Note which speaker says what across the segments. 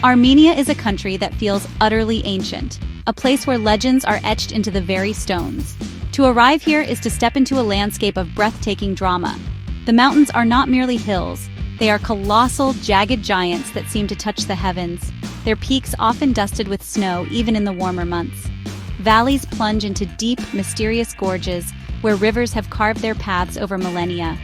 Speaker 1: Armenia is a country that feels utterly ancient, a place where legends are etched into the very stones. To arrive here is to step into a landscape of breathtaking drama. The mountains are not merely hills, they are colossal, jagged giants that seem to touch the heavens, their peaks often dusted with snow even in the warmer months. Valleys plunge into deep, mysterious gorges where rivers have carved their paths over millennia.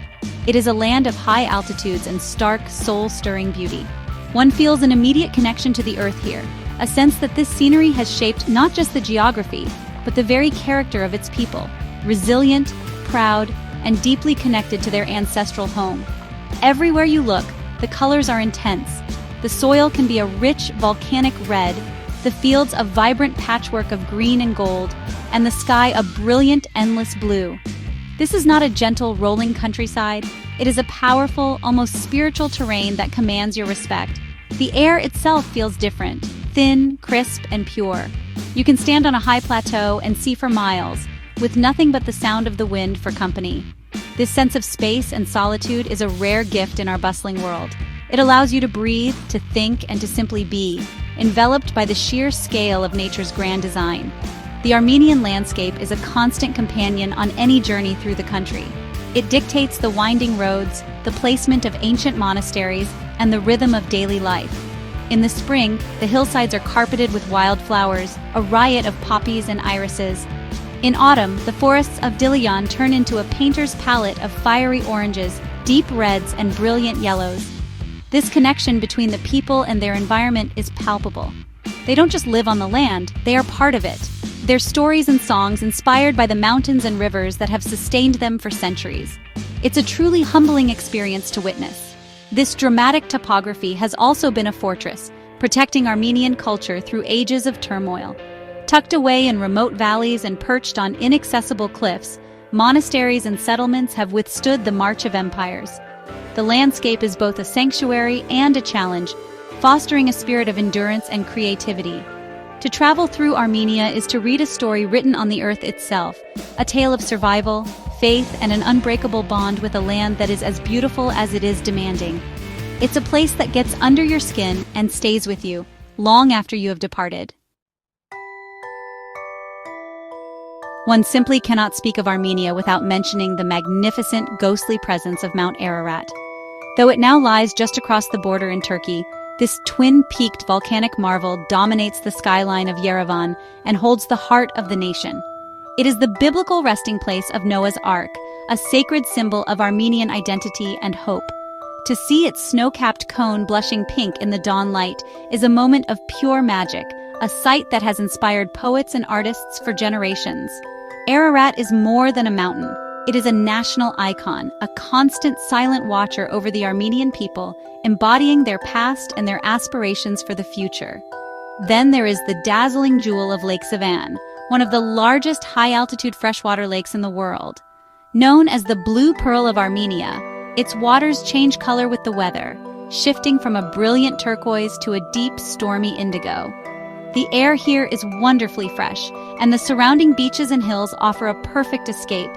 Speaker 1: It is a land of high altitudes and stark, soul-stirring beauty. One feels an immediate connection to the earth here, a sense that this scenery has shaped not just the geography, but the very character of its people, resilient, proud, and deeply connected to their ancestral home. Everywhere you look, the colors are intense. The soil can be a rich, volcanic red, the fields a vibrant patchwork of green and gold, and the sky a brilliant, endless blue. This is not a gentle, rolling countryside. It is a powerful, almost spiritual terrain that commands your respect. The air itself feels different, thin, crisp, and pure. You can stand on a high plateau and see for miles, with nothing but the sound of the wind for company. This sense of space and solitude is a rare gift in our bustling world. It allows you to breathe, to think, and to simply be, enveloped by the sheer scale of nature's grand design. The Armenian landscape is a constant companion on any journey through the country. It dictates the winding roads, the placement of ancient monasteries, and the rhythm of daily life. In the spring, the hillsides are carpeted with wildflowers, a riot of poppies and irises. In autumn, the forests of Dilian turn into a painter's palette of fiery oranges, deep reds, and brilliant yellows. This connection between the people and their environment is palpable. They don't just live on the land, they are part of it. Their stories and songs inspired by the mountains and rivers that have sustained them for centuries. It's a truly humbling experience to witness. This dramatic topography has also been a fortress, protecting Armenian culture through ages of turmoil. Tucked away in remote valleys and perched on inaccessible cliffs, monasteries and settlements have withstood the march of empires. The landscape is both a sanctuary and a challenge, fostering a spirit of endurance and creativity. To travel through Armenia is to read a story written on the earth itself, a tale of survival, faith, and an unbreakable bond with a land that is as beautiful as it is demanding. It's a place that gets under your skin and stays with you, long after you have departed. One simply cannot speak of Armenia without mentioning the magnificent, ghostly presence of Mount Ararat. Though it now lies just across the border in Turkey, this twin-peaked volcanic marvel dominates the skyline of Yerevan and holds the heart of the nation. It is the biblical resting place of Noah's Ark, a sacred symbol of Armenian identity and hope. To see its snow-capped cone blushing pink in the dawn light is a moment of pure magic, a sight that has inspired poets and artists for generations. Ararat is more than a mountain. It is a national icon, a constant silent watcher over the Armenian people, embodying their past and their aspirations for the future. Then there is the dazzling jewel of Lake Sevan, one of the largest high-altitude freshwater lakes in the world. Known as the Blue Pearl of Armenia, its waters change color with the weather, shifting from a brilliant turquoise to a deep, stormy indigo. The air here is wonderfully fresh, and the surrounding beaches and hills offer a perfect escape.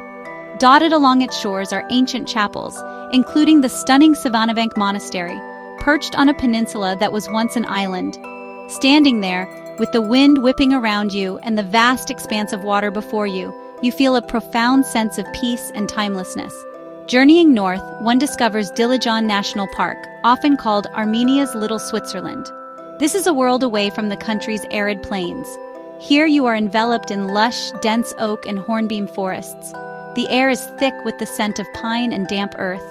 Speaker 1: Dotted along its shores are ancient chapels, including the stunning Savanavank Monastery, perched on a peninsula that was once an island. Standing there, with the wind whipping around you and the vast expanse of water before you, you feel a profound sense of peace and timelessness. Journeying north, one discovers Dilijan National Park, often called Armenia's Little Switzerland. This is a world away from the country's arid plains. Here you are enveloped in lush, dense oak and hornbeam forests. The air is thick with the scent of pine and damp earth.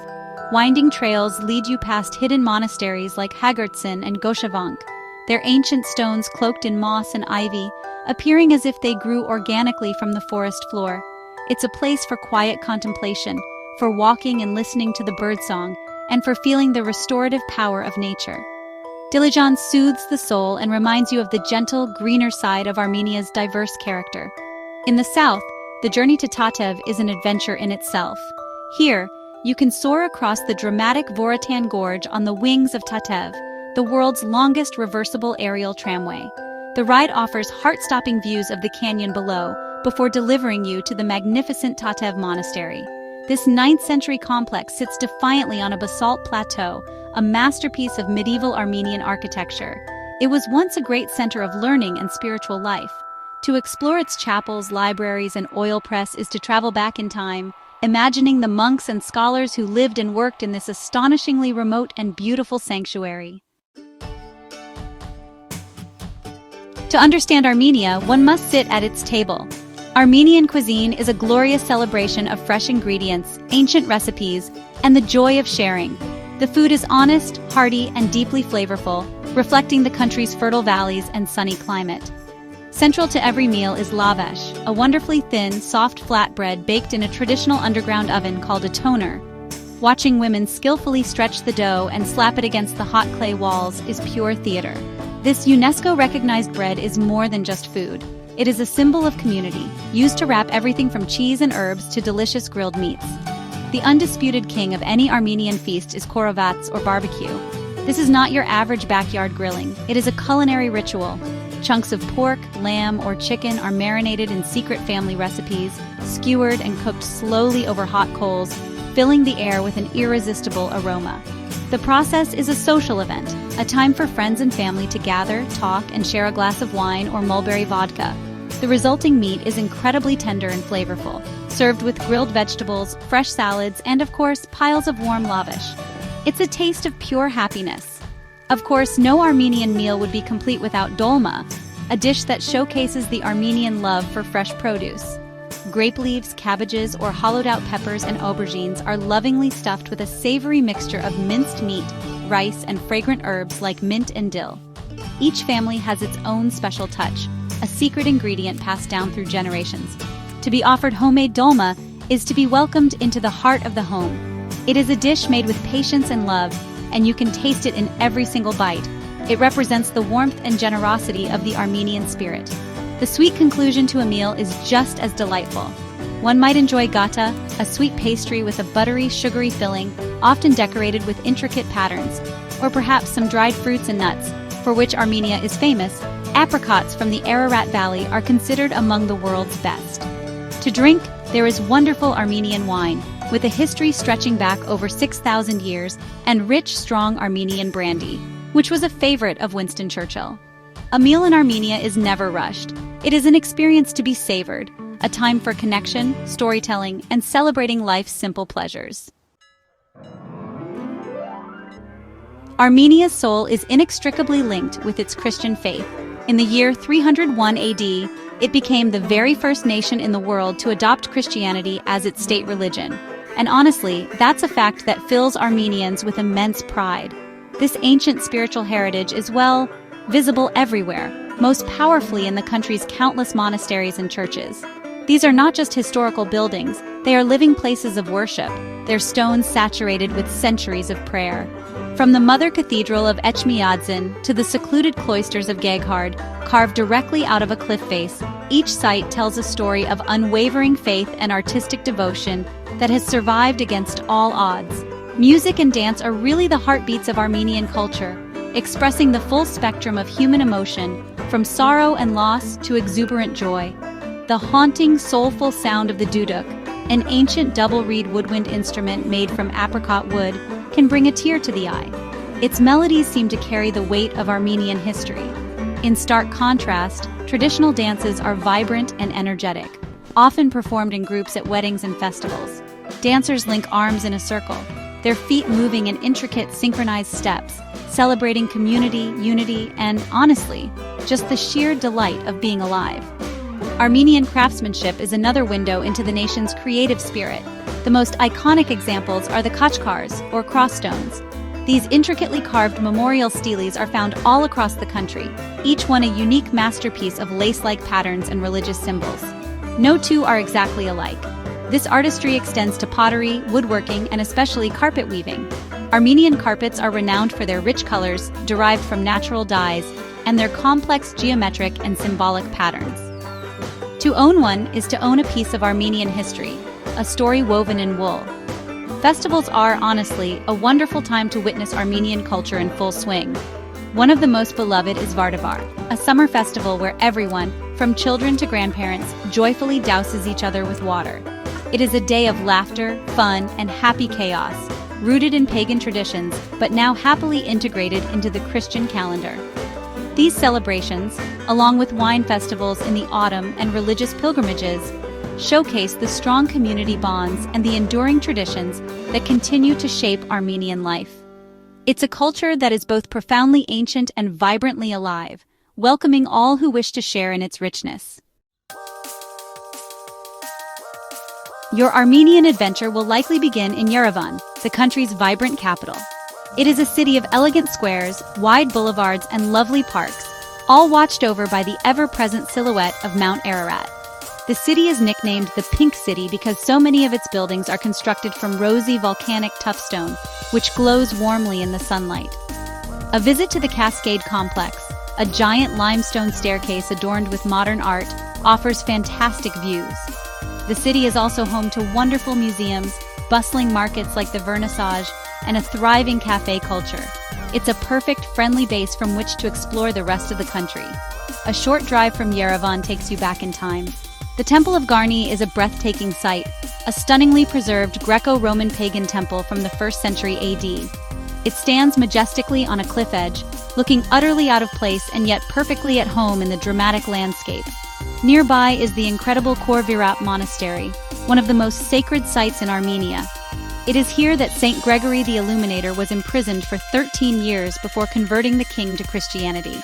Speaker 1: Winding trails lead you past hidden monasteries like Hagurtsin and Goshavank, their ancient stones cloaked in moss and ivy, appearing as if they grew organically from the forest floor. It's a place for quiet contemplation, for walking and listening to the birdsong, and for feeling the restorative power of nature. Dilijan soothes the soul and reminds you of the gentle, greener side of Armenia's diverse character. In the south, the journey to Tatev is an adventure in itself. Here, you can soar across the dramatic Voratan Gorge on the wings of Tatev, the world's longest reversible aerial tramway. The ride offers heart-stopping views of the canyon below, before delivering you to the magnificent Tatev Monastery. This 9th-century complex sits defiantly on a basalt plateau, a masterpiece of medieval Armenian architecture. It was once a great center of learning and spiritual life. To explore its chapels, libraries, and oil press is to travel back in time, imagining the monks and scholars who lived and worked in this astonishingly remote and beautiful sanctuary. To understand Armenia, one must sit at its table. Armenian cuisine is a glorious celebration of fresh ingredients, ancient recipes, and the joy of sharing. The food is honest, hearty, and deeply flavorful, reflecting the country's fertile valleys and sunny climate. Central to every meal is lavash, a wonderfully thin, soft flatbread baked in a traditional underground oven called a toner. Watching women skillfully stretch the dough and slap it against the hot clay walls is pure theater. This UNESCO-recognized bread is more than just food. It is a symbol of community, used to wrap everything from cheese and herbs to delicious grilled meats. The undisputed king of any Armenian feast is khorovats or barbecue. This is not your average backyard grilling. It is a culinary ritual. Chunks of pork, lamb, or chicken are marinated in secret family recipes, skewered and cooked slowly over hot coals, filling the air with an irresistible aroma. The process is a social event, a time for friends and family to gather, talk, and share a glass of wine or mulberry vodka. The resulting meat is incredibly tender and flavorful, served with grilled vegetables, fresh salads, and of course, piles of warm lavash. It's a taste of pure happiness. Of course, no Armenian meal would be complete without dolma, a dish that showcases the Armenian love for fresh produce. Grape leaves, cabbages, or hollowed-out peppers and aubergines are lovingly stuffed with a savory mixture of minced meat, rice, and fragrant herbs like mint and dill. Each family has its own special touch, a secret ingredient passed down through generations. To be offered homemade dolma is to be welcomed into the heart of the home. It is a dish made with patience and love, and you can taste it in every single bite. It represents the warmth and generosity of the Armenian spirit. The sweet conclusion to a meal is just as delightful. One might enjoy gata, a sweet pastry with a buttery, sugary filling, often decorated with intricate patterns, or perhaps some dried fruits and nuts, for which Armenia is famous. Apricots from the Ararat Valley are considered among the world's best. To drink, there is wonderful Armenian wine, with a history stretching back over 6,000 years, and rich, strong Armenian brandy, which was a favorite of Winston Churchill. A meal in Armenia is never rushed. It is an experience to be savored, a time for connection, storytelling, and celebrating life's simple pleasures. Armenia's soul is inextricably linked with its Christian faith. In the year 301 AD, it became the very first nation in the world to adopt Christianity as its state religion. And honestly, that's a fact that fills Armenians with immense pride. This ancient spiritual heritage is, well, visible everywhere, most powerfully in the country's countless monasteries and churches. These are not just historical buildings, they are living places of worship, their stones saturated with centuries of prayer. From the Mother Cathedral of Echmiadzin to the secluded cloisters of Geghard, carved directly out of a cliff face, each site tells a story of unwavering faith and artistic devotion that has survived against all odds. Music and dance are really the heartbeats of Armenian culture, expressing the full spectrum of human emotion, from sorrow and loss to exuberant joy. The haunting, soulful sound of the duduk, an ancient double-reed woodwind instrument made from apricot wood, can bring a tear to the eye. Its melodies seem to carry the weight of Armenian history. In stark contrast, traditional dances are vibrant and energetic, often performed in groups at weddings and festivals. Dancers link arms in a circle, their feet moving in intricate synchronized steps, celebrating community, unity, and, honestly, just the sheer delight of being alive. Armenian craftsmanship is another window into the nation's creative spirit. The most iconic examples are the khachkars, or crossstones. These intricately carved memorial steles are found all across the country, each one a unique masterpiece of lace-like patterns and religious symbols. No two are exactly alike. This artistry extends to pottery, woodworking, and especially carpet weaving. Armenian carpets are renowned for their rich colors, derived from natural dyes, and their complex geometric and symbolic patterns. To own one is to own a piece of Armenian history, a story woven in wool. Festivals are, honestly, a wonderful time to witness Armenian culture in full swing. One of the most beloved is Vardavar, a summer festival where everyone, from children to grandparents, joyfully douses each other with water. It is a day of laughter, fun, and happy chaos, rooted in pagan traditions, but now happily integrated into the Christian calendar. These celebrations, along with wine festivals in the autumn and religious pilgrimages, showcase the strong community bonds and the enduring traditions that continue to shape Armenian life. It's a culture that is both profoundly ancient and vibrantly alive, welcoming all who wish to share in its richness. Your Armenian adventure will likely begin in Yerevan, the country's vibrant capital. It is a city of elegant squares, wide boulevards, and lovely parks, all watched over by the ever-present silhouette of Mount Ararat. The city is nicknamed the Pink City because so many of its buildings are constructed from rosy volcanic tuffstone, which glows warmly in the sunlight. A visit to the Cascade Complex, a giant limestone staircase adorned with modern art, offers fantastic views. The city is also home to wonderful museums, bustling markets like the Vernissage, and a thriving cafe culture. It's a perfect, friendly base from which to explore the rest of the country. A short drive from Yerevan takes you back in time. The Temple of Areni is a breathtaking sight, a stunningly preserved Greco-Roman pagan temple from the 1st century AD. It stands majestically on a cliff edge, looking utterly out of place and yet perfectly at home in the dramatic landscape. Nearby is the incredible Khorovats monastery, one of the most sacred sites in Armenia. It is here that Saint Gregory the Illuminator was imprisoned for 13 years before converting the king to Christianity.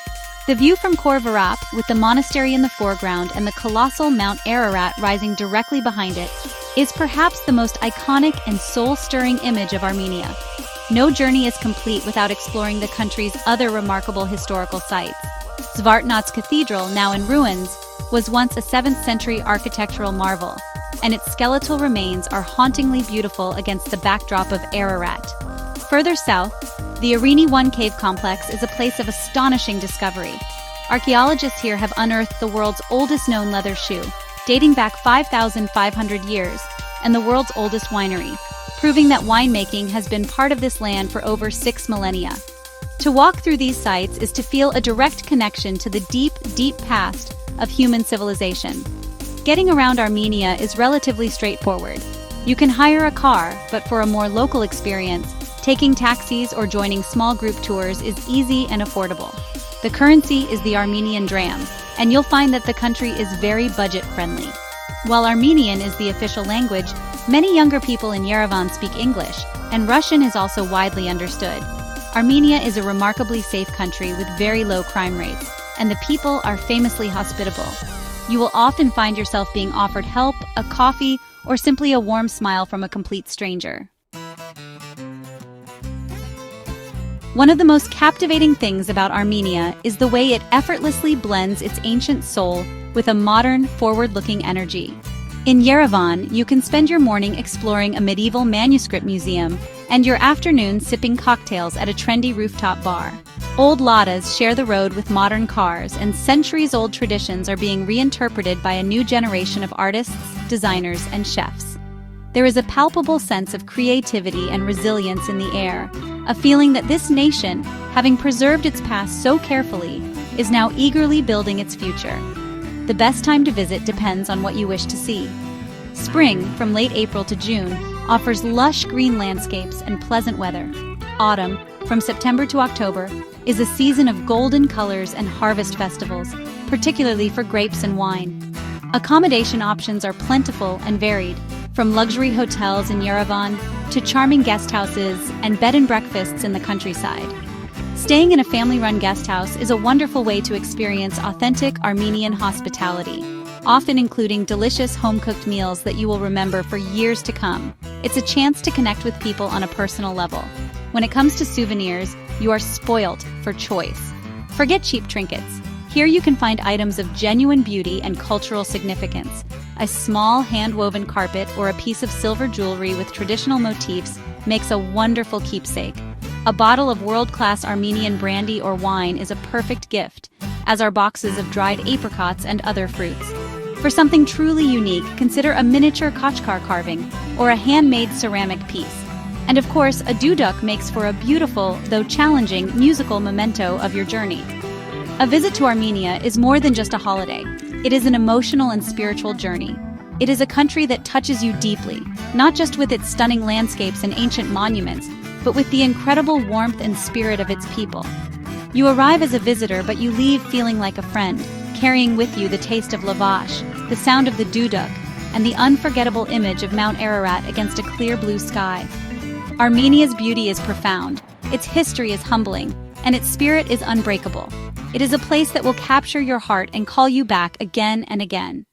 Speaker 1: The view from Khorovats, with the monastery in the foreground and the colossal Mount Ararat rising directly behind it, is perhaps the most iconic and soul-stirring image of Armenia. No journey is complete without exploring the country's other remarkable historical sites. Zvartnots Cathedral, now in ruins, was once a 7th century architectural marvel, and its skeletal remains are hauntingly beautiful against the backdrop of Ararat. Further south, the Areni 1 cave complex is a place of astonishing discovery. Archaeologists here have unearthed the world's oldest known leather shoe, dating back 5,500 years, and the world's oldest winery, proving that winemaking has been part of this land for over 6 millennia. To walk through these sites is to feel a direct connection to the deep, deep past of human civilization. Getting around Armenia is relatively straightforward. You can hire a car, but for a more local experience, taking taxis or joining small group tours is easy and affordable. The currency is the Armenian dram, and you'll find that the country is very budget-friendly. While Armenian is the official language, many younger people in Yerevan speak English, and Russian is also widely understood. Armenia is a remarkably safe country with very low crime rates, and the people are famously hospitable. You will often find yourself being offered help, a coffee, or simply a warm smile from a complete stranger. One of the most captivating things about Armenia is the way it effortlessly blends its ancient soul with a modern, forward-looking energy. In Yerevan, you can spend your morning exploring a medieval manuscript museum and your afternoon sipping cocktails at a trendy rooftop bar. Old ladas share the road with modern cars, and centuries-old traditions are being reinterpreted by a new generation of artists, designers, and chefs. There is a palpable sense of creativity and resilience in the air, a feeling that this nation, having preserved its past so carefully, is now eagerly building its future. The best time to visit depends on what you wish to see. Spring, from late April to June, offers lush green landscapes and pleasant weather. Autumn, from September to October, is a season of golden colors and harvest festivals, particularly for grapes and wine. Accommodation options are plentiful and varied, from luxury hotels in Yerevan to charming guest houses and bed and breakfasts in the countryside. Staying in a family-run guest house is a wonderful way to experience authentic Armenian hospitality, often including delicious home-cooked meals that you will remember for years to come. It's a chance to connect with people on a personal level. When it comes to souvenirs, you are spoilt for choice. Forget cheap trinkets. Here you can find items of genuine beauty and cultural significance. A small hand-woven carpet or a piece of silver jewelry with traditional motifs makes a wonderful keepsake. A bottle of world-class Armenian brandy or wine is a perfect gift, as are boxes of dried apricots and other fruits. For something truly unique, consider a miniature Khachkar carving or a handmade ceramic piece. And of course, a duduk makes for a beautiful, though challenging, musical memento of your journey. A visit to Armenia is more than just a holiday. It is an emotional and spiritual journey. It is a country that touches you deeply, not just with its stunning landscapes and ancient monuments, but with the incredible warmth and spirit of its people. You arrive as a visitor, but you leave feeling like a friend, carrying with you the taste of lavash, the sound of the duduk, and the unforgettable image of Mount Ararat against a clear blue sky. Armenia's beauty is profound, its history is humbling, and its spirit is unbreakable. It is a place that will capture your heart and call you back again and again.